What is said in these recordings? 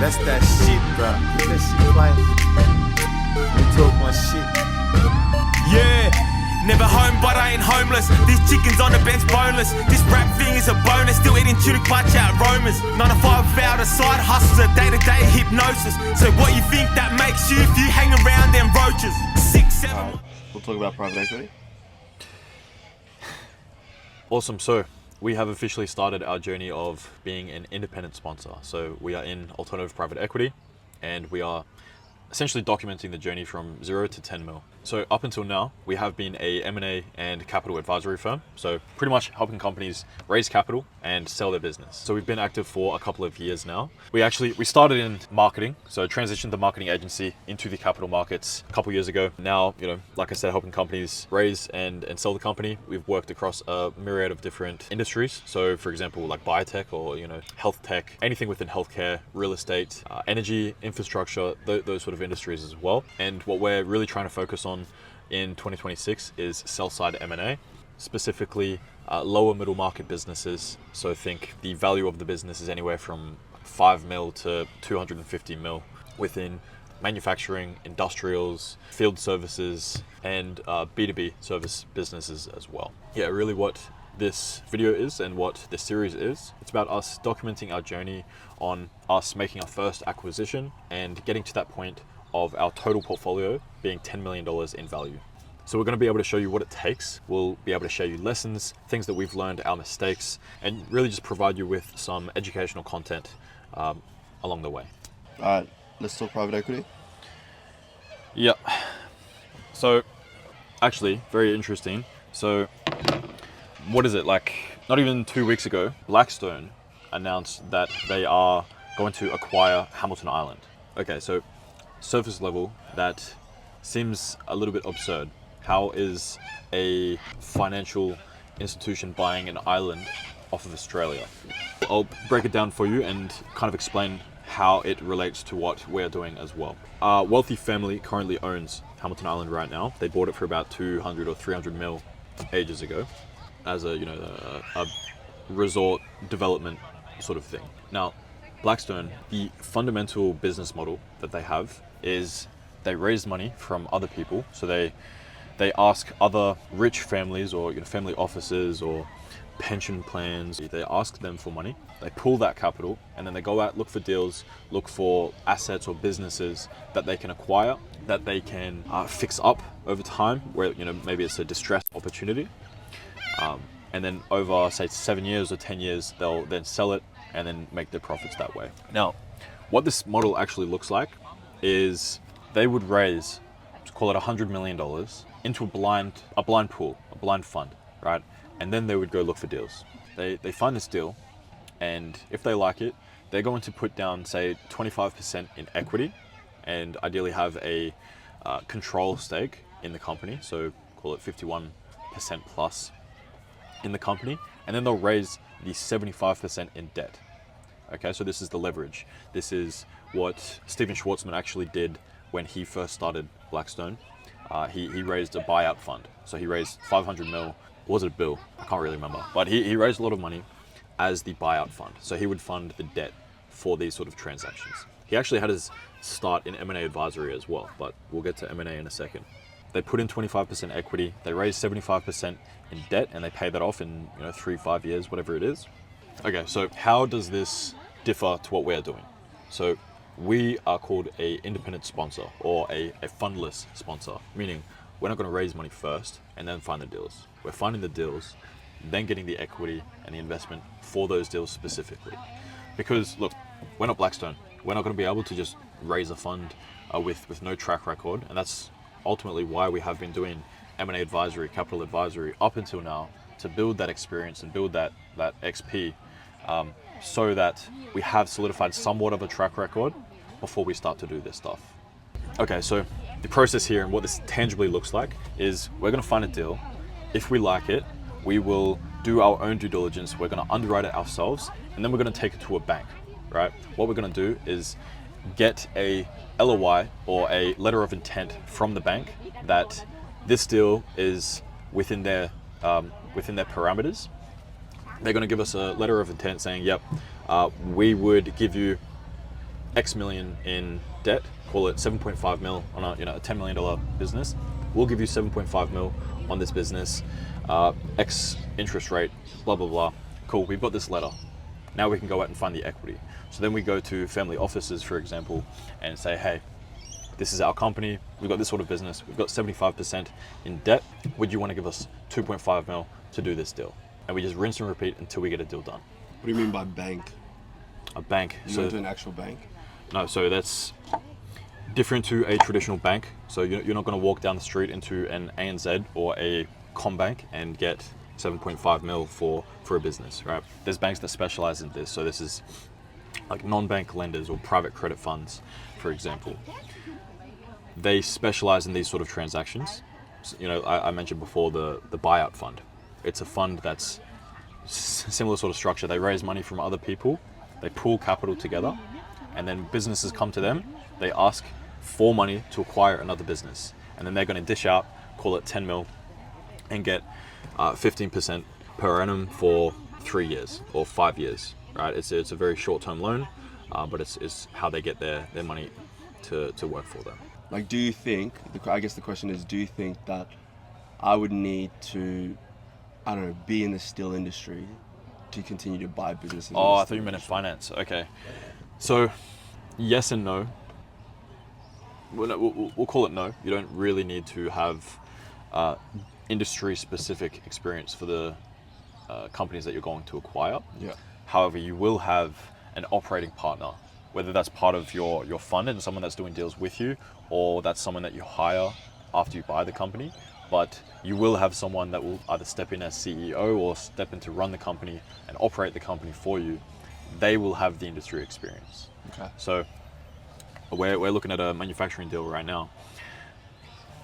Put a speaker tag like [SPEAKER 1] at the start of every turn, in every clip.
[SPEAKER 1] That's that shit, bro. That shit flying. You talk my shit.
[SPEAKER 2] Yeah, never home but I ain't homeless. These chickens on the bench boneless. This rap thing is a bonus. Still eating tuna clutch out Romans. 9 to 5 without a side hustles, a day-to-day hypnosis. So what you think that makes you if you hang around them roaches? 6, 7.
[SPEAKER 3] Alright, we'll talk about private equity.
[SPEAKER 4] Awesome. So we have officially started our journey of being an independent sponsor. So we are in alternative private equity, and we are essentially documenting the journey from 0 to 10 mil. So up until now, we have been a M&A and capital advisory firm. So pretty much helping companies raise capital and sell their business. So we've been active for a couple of years now. We started in marketing, so transitioned the marketing agency into the capital markets a couple years ago. Now, like I said, helping companies raise and sell the company. We've worked across a myriad of different industries. So for example, like biotech or, health tech, anything within healthcare, real estate, energy, infrastructure, those sort of industries as well. And what we're really trying to focus on in 2026 is sell-side M&A, specifically lower middle market businesses. So think the value of the business is anywhere from 5 mil to 250 mil within manufacturing, industrials, field services, and B2B service businesses as well. Yeah, really what this video is and what this series is, it's about us documenting our journey on us making our first acquisition and getting to that point of our total portfolio being $10 million in value. So we're going to be able to show you what it takes. We'll be able to show you lessons, things that we've learned, our mistakes, and really just provide you with some educational content along the way.
[SPEAKER 3] All right, let's talk private equity.
[SPEAKER 4] Yeah. So actually, very interesting. So what is it, like not even 2 weeks ago, Blackstone announced that they are going to acquire Hamilton Island. Okay, so surface level, that seems a little bit absurd. How is a financial institution buying an island off of Australia? I'll break it down for you and kind of explain how it relates to what we're doing as well. A wealthy family currently owns Hamilton Island right now. They bought it for about 200 or 300 mil ages ago as a resort development sort of thing. Now, Blackstone, the fundamental business model that they have is they raise money from other people. So they ask other rich families or family offices or pension plans, they ask them for money, they pull that capital, and then they go out, look for deals, look for assets or businesses that they can acquire, that they can fix up over time, where maybe it's a distressed opportunity. And then over, say, 7 years or 10 years, they'll then sell it and then make their profits that way. Now, what this model actually looks like is they would raise, let's call it $100 million into a blind pool, a blind fund, right? And then they would go look for deals. They find this deal, and if they like it, they're going to put down, say, 25% in equity, and ideally have a control stake in the company. So call it 51% plus in the company, and then they'll raise the 75% in debt. Okay, so this is the leverage. This is what Stephen Schwartzman actually did when he first started Blackstone. He raised a buyout fund. So he raised 500 mil, or was it a bill? I can't really remember. But he raised a lot of money as the buyout fund. So he would fund the debt for these sort of transactions. He actually had his start in M&A advisory as well, but we'll get to M&A in a second. They put in 25% equity, they raise 75% in debt, and they pay that off in 3-5 years, whatever it is. Okay, so how does this differ to what we're doing? So we are called a independent sponsor or a fundless sponsor, meaning we're not going to raise money first and then find the deals. We're finding the deals, then getting the equity and the investment for those deals specifically. Because look, we're not Blackstone. We're not going to be able to just raise a fund with no track record, and that's ultimately why we have been doing M&A advisory, capital advisory up until now, to build that experience and build that XP, so that we have solidified somewhat of a track record before we start to do this stuff. Okay, so the process here and what this tangibly looks like is we're going to find a deal. If we like it, we will do our own due diligence. We're going to underwrite it ourselves, and then we're going to take it to a bank, right? What we're going to do is get a LOI or a letter of intent from the bank that this deal is within their parameters. They're going to give us a letter of intent saying, yep, we would give you X million in debt, call it 7.5 mil on a $10 million business. We'll give you 7.5 mil on this business, X interest rate, blah, blah, blah. Cool, we've got this letter. Now we can go out and find the equity. So then we go to family offices, for example, and say, hey, this is our company. We've got this sort of business. We've got 75% in debt. Would you want to give us 2.5 mil to do this deal? And we just rinse and repeat until we get a deal done.
[SPEAKER 3] What do you mean by bank?
[SPEAKER 4] A bank.
[SPEAKER 3] You went to an actual bank?
[SPEAKER 4] No, so that's different to a traditional bank. So you're not going to walk down the street into an ANZ or a Combank and get 7.5 mil for a business, right? There's banks that specialize in this. So this is like non-bank lenders or private credit funds, for example. They specialize in these sort of transactions. So, I mentioned before the buyout fund. It's a fund that's similar sort of structure. They raise money from other people, they pool capital together, and then businesses come to them. They ask for money to acquire another business, and then they're going to dish out, call it 10 mil, and get 15% per annum for 3 years or 5 years. Right? It's a very short-term loan, but it's how they get their money to work for them.
[SPEAKER 3] Like, do you think, I guess the question is, do you think that I would need to, I don't know, be in the steel industry to continue to buy businesses?
[SPEAKER 4] Oh, I thought you meant in finance. Okay. So, yes and no. We'll call it no. You don't really need to have industry-specific experience for the companies that you're going to acquire.
[SPEAKER 3] Yeah.
[SPEAKER 4] However, you will have an operating partner, whether that's part of your fund and someone that's doing deals with you, or that's someone that you hire after you buy the company. But you will have someone that will either step in as CEO or step in to run the company and operate the company for you. They will have the industry experience.
[SPEAKER 3] Okay.
[SPEAKER 4] So we're looking at a manufacturing deal right now.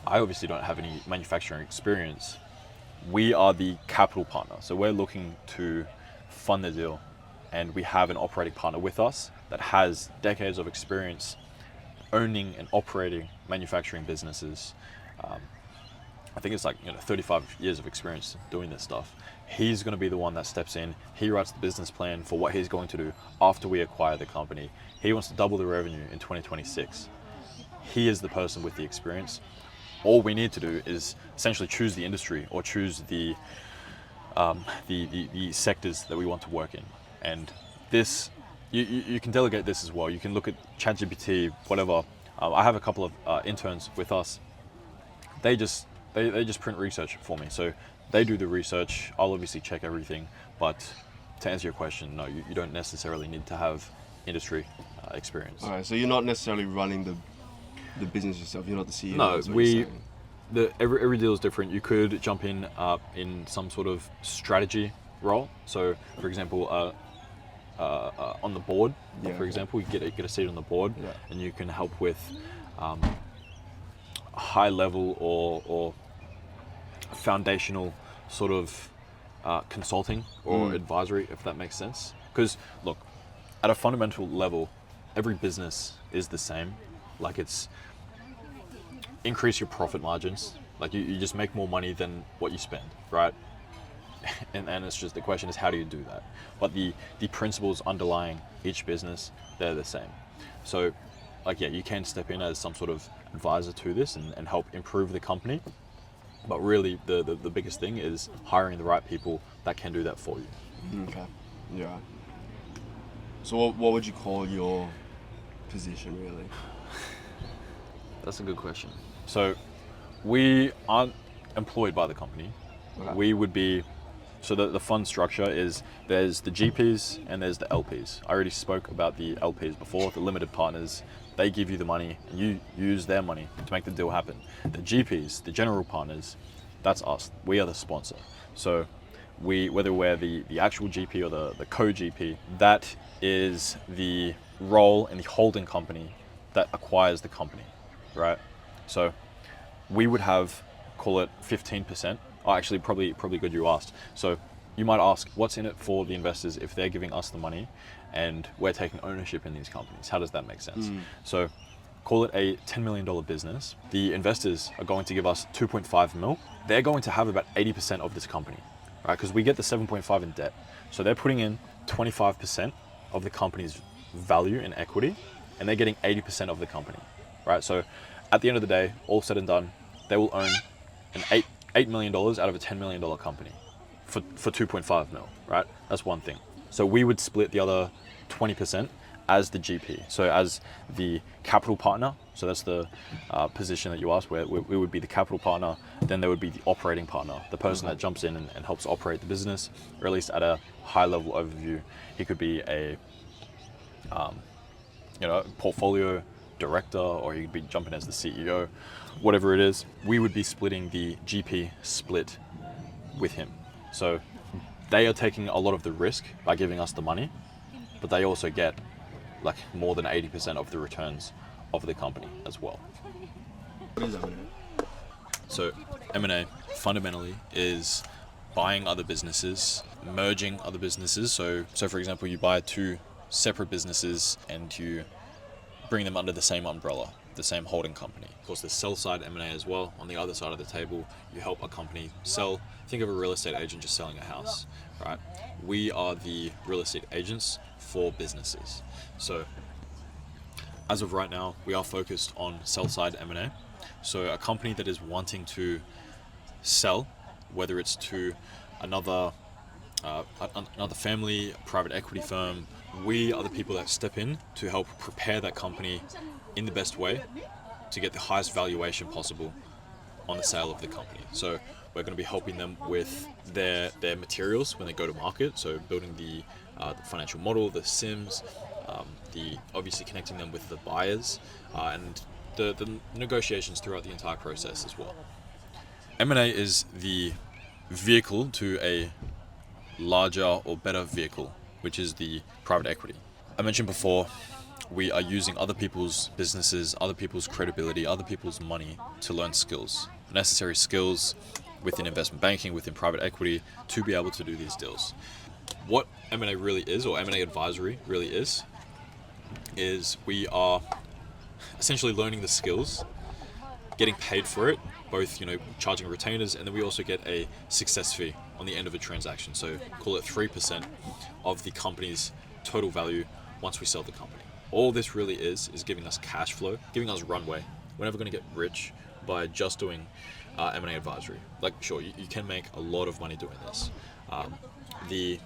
[SPEAKER 4] I obviously don't have any manufacturing experience. We are the capital partner. So we're looking to fund the deal, and we have an operating partner with us that has decades of experience owning and operating manufacturing businesses. I think it's like 35 years of experience doing this stuff. He's going to be the one that steps in. He writes the business plan for what he's going to do after we acquire the company. He wants to double the revenue in 2026. He is the person with the experience. All we need to do is essentially choose the industry or choose the sectors that we want to work in. And this, you can delegate this as well. You can look at ChatGPT, whatever. I have a couple of interns with us. They just print research for me. So they do the research. I'll obviously check everything. But to answer your question, no, you don't necessarily need to have industry experience.
[SPEAKER 3] All right, so you're not necessarily running the business yourself. You're not the CEO.
[SPEAKER 4] No, every deal is different. You could jump in some sort of strategy role. So, for example, on the board, for example, you get a seat on the board, and you can help with high level or foundational sort of consulting or advisory, if that makes sense. Because look, at a fundamental level, every business is the same. Like, it's increase your profit margins. Like, you just make more money than what you spend, right? And it's just, the question is, how do you do that? But the principles underlying each business, they're the same. So, like, yeah, you can step in as some sort of advisor to this and help improve the company. But really, the biggest thing is hiring the right people that can do that for you.
[SPEAKER 3] Okay. Yeah. So what would you call your position, really?
[SPEAKER 4] That's a good question. So we aren't employed by the company.
[SPEAKER 3] Okay.
[SPEAKER 4] We would be, so the fund structure is, there's the GPs and there's the LPs. I already spoke about the LPs before, the limited partners. They give you the money and you use their money to make the deal happen. The GPs, the general partners, that's us. We are the sponsor. So whether we're the actual GP or the co-GP, that is the role in the holding company that acquires the company, right? So we would have, call it 15%. Oh, actually, probably good you asked. So you might ask, what's in it for the investors if they're giving us the money and we're taking ownership in these companies? How does that make sense? So call it a $10 million business. The investors are going to give us 2.5 mil. They're going to have about 80% of this company, right? Because we get the 7.5 in debt. So they're putting in 25% of the company's value in equity, and they're getting 80% of the company, right? So at the end of the day, all said and done, they will own an $8 million out of a $10 million company for 2.5 mil, right? That's one thing. So we would split the other 20% as the GP, so as the capital partner. So that's the position that you asked, where we would be the capital partner. Then there would be the operating partner, the person that jumps in and helps operate the business, or at least at a high level overview. He could be a portfolio director, or he could be jumping as the CEO, whatever it is. We would be splitting the GP split with him. So they are taking a lot of the risk by giving us the money, but they also get like more than 80% of the returns of the company as well.
[SPEAKER 3] What is M&A?
[SPEAKER 4] So M&A fundamentally is buying other businesses, merging other businesses. So for example, you buy two separate businesses and you bring them under the same umbrella, the same holding company. Of course, there's sell side M&A as well. On the other side of the table, you help a company sell. Think of a real estate agent just selling a house, right? We are the real estate agents for businesses. So as of right now, we are focused on sell side M&A. So a company that is wanting to sell, whether it's to another family, private equity firm, we are the people that step in to help prepare that company in the best way to get the highest valuation possible on the sale of the company. So we're going to be helping them with their materials when they go to market. So building the financial model, the SIMs, the obviously connecting them with the buyers, and the negotiations throughout the entire process as well. M&A is the vehicle to a larger or better vehicle, which is the private equity. I mentioned before, we are using other people's businesses, other people's credibility, other people's money to learn skills, necessary skills within investment banking, within private equity, to be able to do these deals. What M&A really is, or M&A advisory really is we are essentially learning the skills, getting paid for it, both charging retainers, and then we also get a success fee on the end of a transaction. So call it 3% of the company's total value once we sell the company. All this really is giving us cash flow, giving us runway. We're never going to get rich by just doing M&A advisory. Like, sure, you can make a lot of money doing this. The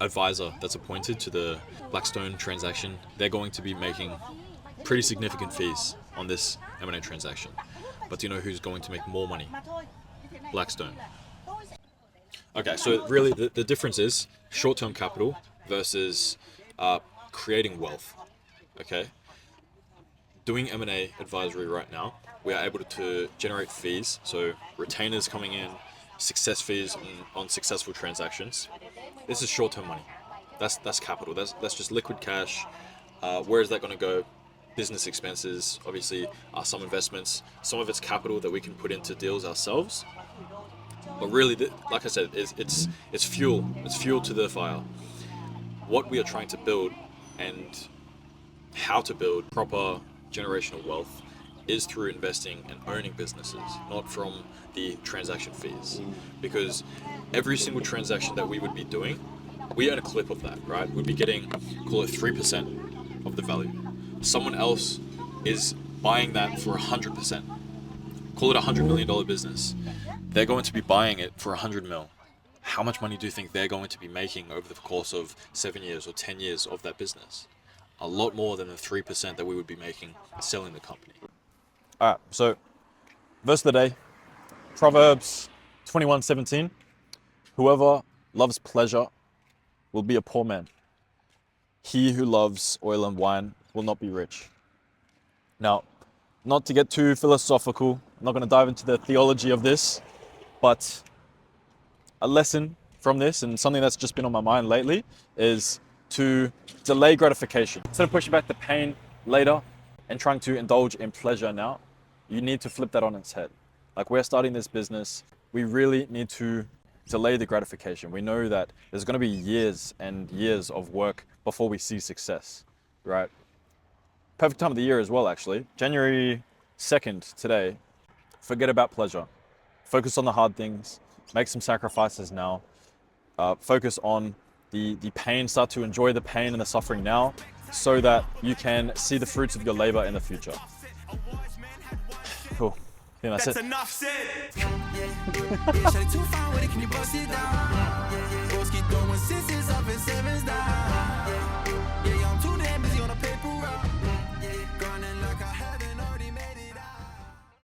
[SPEAKER 4] advisor that's appointed to the Blackstone transaction, they're going to be making pretty significant fees on this M&A transaction. But do you know who's going to make more money? Blackstone. Okay, so really the difference is short-term capital versus creating wealth. Okay, doing M&A advisory right now, we are able to generate fees, so retainers coming in, success fees on successful transactions. This is short-term money. That's capital. That's just liquid cash. Where is that going to go? Business expenses, obviously, some investments. Some of it's capital that we can put into deals ourselves. But really, like I said, it's fuel. It's fuel to the fire. What we are trying to build and how to build proper generational wealth is through investing and owning businesses, not from the transaction fees. Because every single transaction that we would be doing, we earn a clip of that, right? We'd be getting, call it 3% of the value. Someone else is buying that for 100%. Call it $100 million business. They're going to be buying it for 100 mil. How much money do you think they're going to be making over the course of 7 years or 10 years of that business? A lot more than the 3% that we would be making selling the company. All right, so verse of the day, Proverbs 21:17. Whoever loves pleasure will be a poor man. He who loves oil and wine will not be rich. Now, not to get too philosophical, I'm not going to dive into the theology of this, but a lesson from this, and something that's just been on my mind lately, is to delay gratification. Instead of pushing back the pain later and trying to indulge in pleasure now, you need to flip that on its head. Like, we're starting this business, we really need to delay the gratification. We know that there's going to be years and years of work before we see success, right? Perfect time of the year as well, actually. January 2nd, today. Forget about pleasure. Focus on the hard things. Make some sacrifices now. Focus on the pain, start to enjoy the pain and the suffering now, so that you can see the fruits of your labor in the future. Cool. I think that's it.
[SPEAKER 2] Enough said.
[SPEAKER 5] Shawty too fine with it, can you bust it down? Broski throwing sixes up and sevens down.